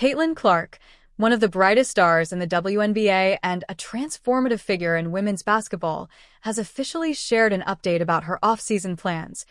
Caitlin Clark, one of the brightest stars in the WNBA and a transformative figure in women's basketball, has officially shared an update about her off-season plans,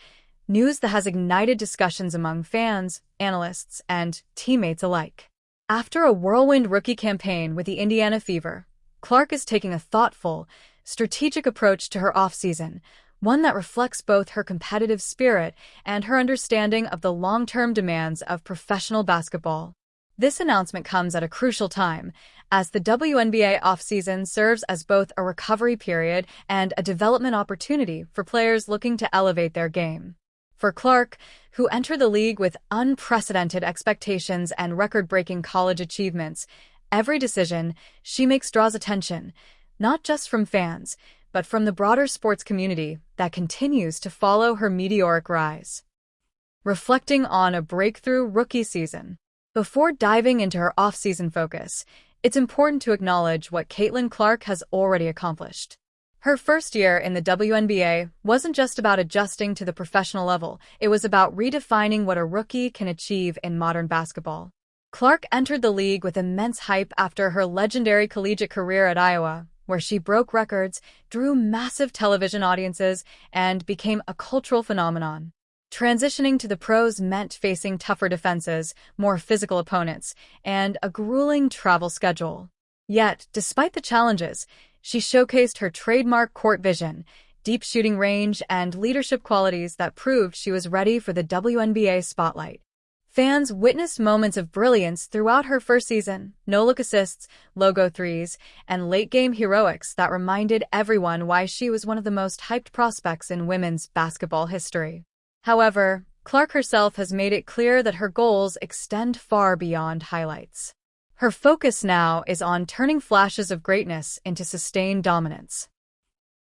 news that has ignited discussions among fans, analysts, and teammates alike. After a whirlwind rookie campaign with the Indiana Fever, Clark is taking a thoughtful, strategic approach to her off-season, one that reflects both her competitive spirit and her understanding of the long-term demands of professional basketball. This announcement comes at a crucial time, as the WNBA offseason serves as both a recovery period and a development opportunity for players looking to elevate their game. For Clark, who entered the league with unprecedented expectations and record-breaking college achievements, every decision she makes draws attention, not just from fans, but from the broader sports community that continues to follow her meteoric rise. Reflecting on a breakthrough rookie season. Before diving into her off-season focus, it's important to acknowledge what Caitlin Clark has already accomplished. Her first year in the WNBA wasn't just about adjusting to the professional level, it was about redefining what a rookie can achieve in modern basketball. Clark entered the league with immense hype after her legendary collegiate career at Iowa, where she broke records, drew massive television audiences, and became a cultural phenomenon. Transitioning to the pros meant facing tougher defenses, more physical opponents, and a grueling travel schedule. Yet, despite the challenges, she showcased her trademark court vision, deep shooting range, and leadership qualities that proved she was ready for the WNBA spotlight. Fans witnessed moments of brilliance throughout her first season, no-look assists, logo threes, and late-game heroics that reminded everyone why she was one of the most hyped prospects in women's basketball history. However, Clark herself has made it clear that her goals extend far beyond highlights. Her focus now is on turning flashes of greatness into sustained dominance.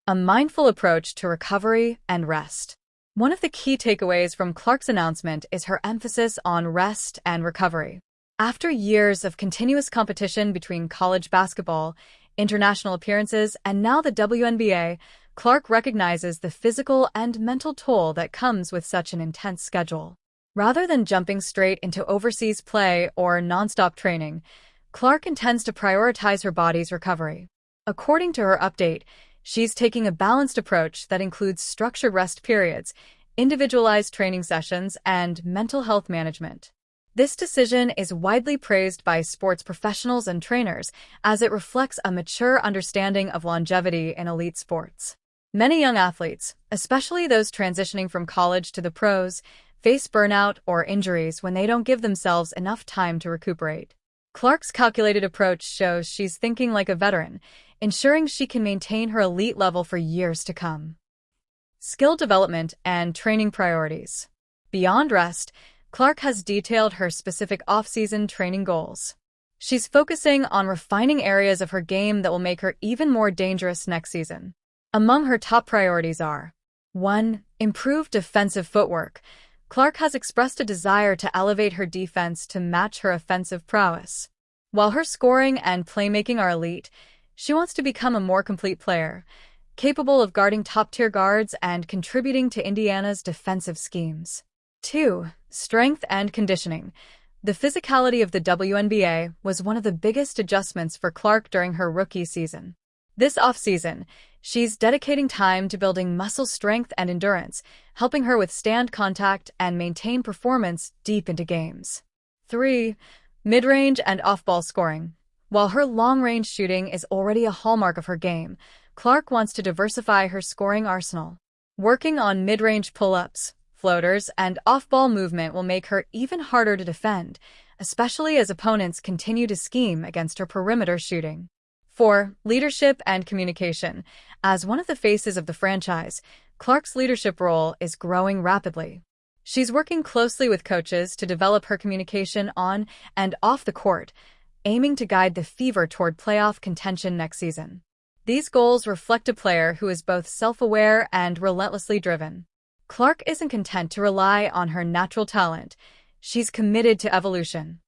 A mindful approach to recovery and rest. One of the key takeaways from Clark's announcement is her emphasis on rest and recovery. After years of continuous competition between college basketball, international appearances, and now the WNBA, Clark recognizes the physical and mental toll that comes with such an intense schedule. Rather than jumping straight into overseas play or nonstop training, Clark intends to prioritize her body's recovery. According to her update, she's taking a balanced approach that includes structured rest periods, individualized training sessions, and mental health management. This decision is widely praised by sports professionals and trainers, as it reflects a mature understanding of longevity in elite sports. Many young athletes, especially those transitioning from college to the pros, face burnout or injuries when they don't give themselves enough time to recuperate. Clark's calculated approach shows she's thinking like a veteran, ensuring she can maintain her elite level for years to come. Skill development and training priorities. Beyond rest, Clark has detailed her specific off-season training goals. She's focusing on refining areas of her game that will make her even more dangerous next season. Among her top priorities are 1. Improved defensive footwork. Clark has expressed a desire to elevate her defense to match her offensive prowess. While her scoring and playmaking are elite, she wants to become a more complete player, capable of guarding top-tier guards and contributing to Indiana's defensive schemes. 2. Strength and conditioning. The physicality of the WNBA was one of the biggest adjustments for Clark during her rookie season. This offseason, she's dedicating time to building muscle strength and endurance, helping her withstand contact and maintain performance deep into games. 3. Mid-range and off-ball scoring. While her long-range shooting is already a hallmark of her game, Clark wants to diversify her scoring arsenal. Working on mid-range pull-ups, floaters, and off-ball movement will make her even harder to defend, especially as opponents continue to scheme against her perimeter shooting. 4. Leadership and communication. As one of the faces of the franchise, Clark's leadership role is growing rapidly. She's working closely with coaches to develop her communication on and off the court, aiming to guide the Fever toward playoff contention next season. These goals reflect a player who is both self-aware and relentlessly driven. Clark isn't content to rely on her natural talent. She's committed to evolution.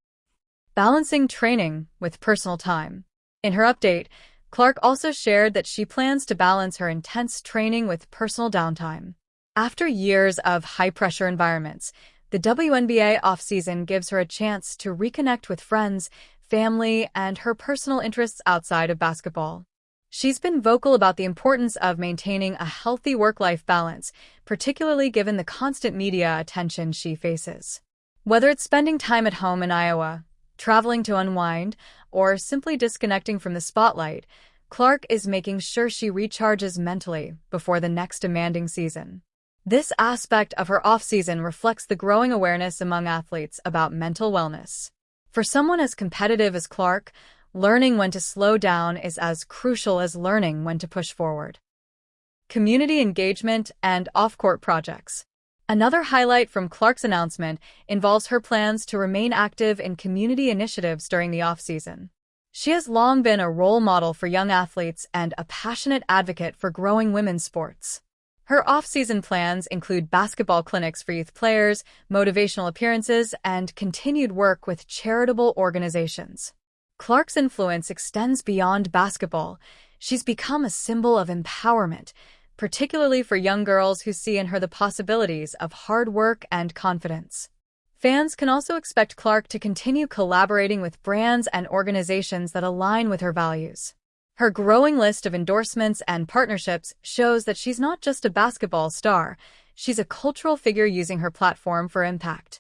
Balancing training with personal time. In her update, Clark also shared that she plans to balance her intense training with personal downtime. After years of high-pressure environments, The WNBA offseason gives her a chance to reconnect with friends, family, and her personal interests outside of basketball. She's been vocal about the importance of maintaining a healthy work-life balance, particularly given the constant media attention she faces. Whether it's spending time at home in Iowa, traveling to unwind, or simply disconnecting from the spotlight, Clark is making sure she recharges mentally before the next demanding season. This aspect of her off-season reflects the growing awareness among athletes about mental wellness. For someone as competitive as Clark, learning when to slow down is as crucial as learning when to push forward. Community engagement and off-court projects. Another highlight from Clark's announcement involves her plans to remain active in community initiatives during the off-season. She has long been a role model for young athletes and a passionate advocate for growing women's sports. Her off-season plans include basketball clinics for youth players, motivational appearances, and continued work with charitable organizations. Clark's influence extends beyond basketball. She's become a symbol of empowerment, particularly for young girls who see in her the possibilities of hard work and confidence. Fans can also expect Clark to continue collaborating with brands and organizations that align with her values. Her growing list of endorsements and partnerships shows that she's not just a basketball star, she's a cultural figure using her platform for impact.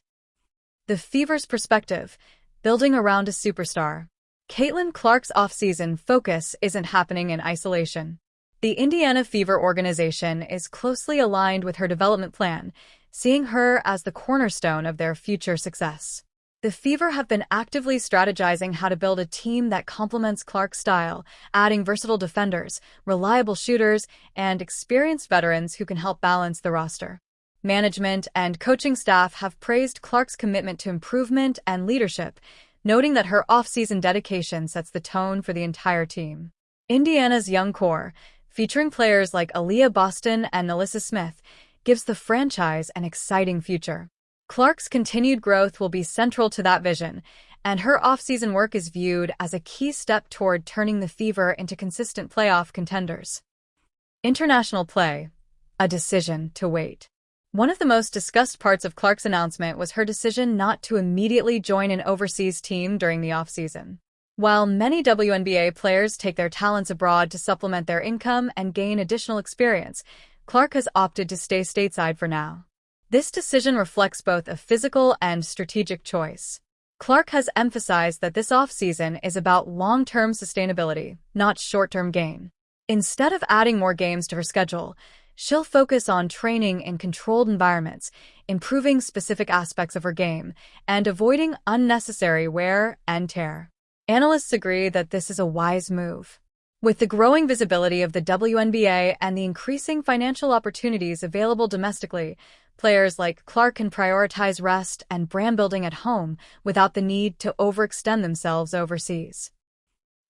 The Fever's perspective, building around a superstar. Caitlin Clark's off-season focus isn't happening in isolation. The Indiana Fever organization is closely aligned with her development plan, seeing her as the cornerstone of their future success. The Fever have been actively strategizing how to build a team that complements Clark's style, adding versatile defenders, reliable shooters, and experienced veterans who can help balance the roster. Management and coaching staff have praised Clark's commitment to improvement and leadership, noting that her off-season dedication sets the tone for the entire team. Indiana's young core, featuring players like Aaliyah Boston and Alyssa Smith, gives the franchise an exciting future. Clark's continued growth will be central to that vision, and her off-season work is viewed as a key step toward turning the Fever into consistent playoff contenders. International play, a decision to wait. One of the most discussed parts of Clark's announcement was her decision not to immediately join an overseas team during the offseason. While many WNBA players take their talents abroad to supplement their income and gain additional experience, Clark has opted to stay stateside for now. This decision reflects both a physical and strategic choice. Clark has emphasized that this offseason is about long-term sustainability, not short-term gain. Instead of adding more games to her schedule, she'll focus on training in controlled environments, improving specific aspects of her game, and avoiding unnecessary wear and tear. Analysts agree that this is a wise move. With the growing visibility of the WNBA and the increasing financial opportunities available domestically, players like Clark can prioritize rest and brand building at home without the need to overextend themselves overseas.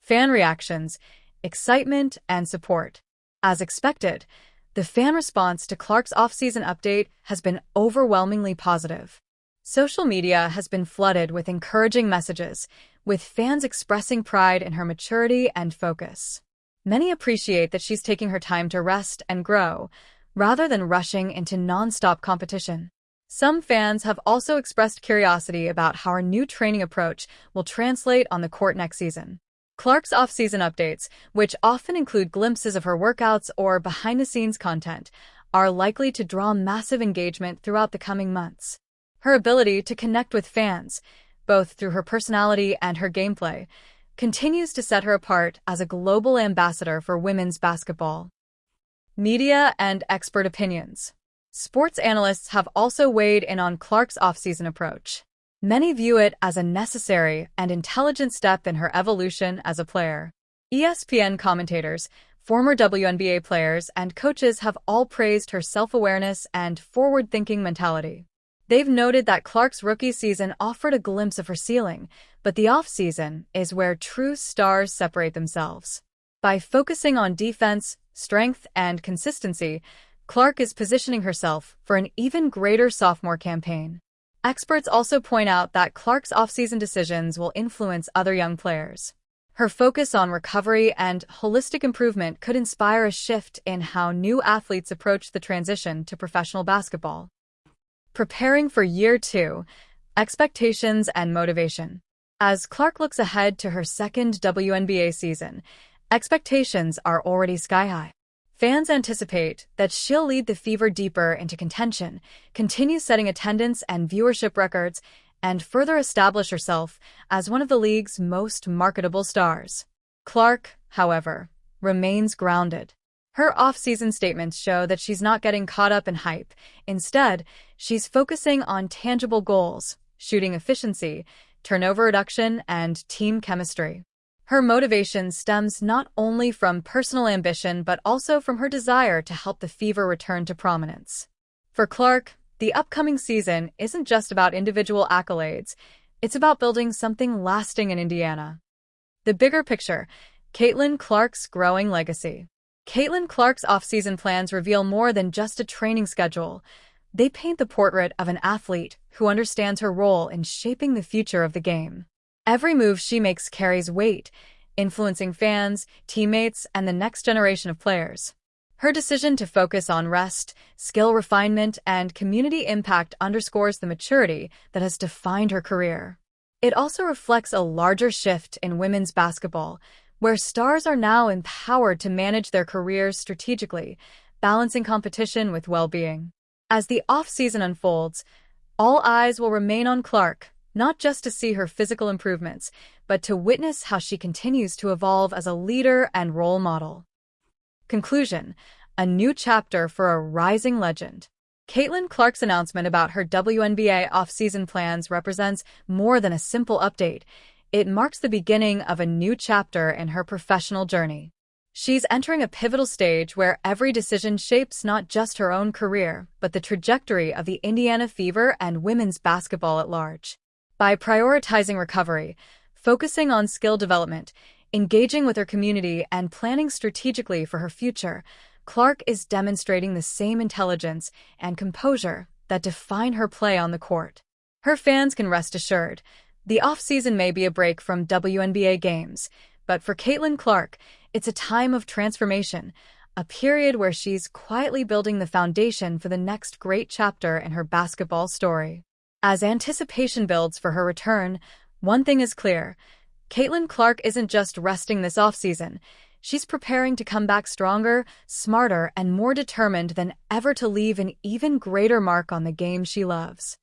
Fan reactions, excitement, and support. As expected, the fan response to Clark's off-season update has been overwhelmingly positive. Social media has been flooded with encouraging messages, with fans expressing pride in her maturity and focus. Many appreciate that she's taking her time to rest and grow, rather than rushing into non-stop competition. Some fans have also expressed curiosity about how her new training approach will translate on the court next season. Clark's off-season updates, which often include glimpses of her workouts or behind-the-scenes content, are likely to draw massive engagement throughout the coming months. Her ability to connect with fans, both through her personality and her gameplay, continues to set her apart as a global ambassador for women's basketball. Media and expert opinions. Sports analysts have also weighed in on Clark's off-season approach. Many view it as a necessary and intelligent step in her evolution as a player. ESPN commentators, former WNBA players, and coaches have all praised her self-awareness and forward-thinking mentality. They've noted that Clark's rookie season offered a glimpse of her ceiling, but the off-season is where true stars separate themselves. By focusing on defense, strength, and consistency, Clark is positioning herself for an even greater sophomore campaign. Experts also point out that Clark's off-season decisions will influence other young players. Her focus on recovery and holistic improvement could inspire a shift in how new athletes approach the transition to professional basketball. Preparing for year two, expectations and motivation. As Clark looks ahead to her second WNBA season, expectations are already sky-high. Fans anticipate that she'll lead the Fever deeper into contention, continue setting attendance and viewership records, and further establish herself as one of the league's most marketable stars. Clark, however, remains grounded. Her off-season statements show that she's not getting caught up in hype. Instead, she's focusing on tangible goals, shooting efficiency, turnover reduction, and team chemistry. Her motivation stems not only from personal ambition but also from her desire to help the Fever return to prominence. For Clark, the upcoming season isn't just about individual accolades, it's about building something lasting in Indiana. The bigger picture, Caitlin Clark's growing legacy. Caitlin Clark's off-season plans reveal more than just a training schedule. They paint the portrait of an athlete who understands her role in shaping the future of the game. Every move she makes carries weight, influencing fans, teammates, and the next generation of players. Her decision to focus on rest, skill refinement, and community impact underscores the maturity that has defined her career. It also reflects a larger shift in women's basketball, where stars are now empowered to manage their careers strategically, balancing competition with well-being. As the off-season unfolds, all eyes will remain on Clark, not just to see her physical improvements, but to witness how she continues to evolve as a leader and role model. Conclusion: a new chapter for a rising legend. Caitlin Clark's announcement about her WNBA off-season plans represents more than a simple update. It marks the beginning of a new chapter in her professional journey. She's entering a pivotal stage where every decision shapes not just her own career, but the trajectory of the Indiana Fever and women's basketball at large. By prioritizing recovery, focusing on skill development, engaging with her community, and planning strategically for her future, Clark is demonstrating the same intelligence and composure that define her play on the court. Her fans can rest assured, the off-season may be a break from WNBA games, but for Caitlin Clark, it's a time of transformation, a period where she's quietly building the foundation for the next great chapter in her basketball story. As anticipation builds for her return, one thing is clear: Caitlin Clark isn't just resting this offseason. She's preparing to come back stronger, smarter, and more determined than ever to leave an even greater mark on the game she loves.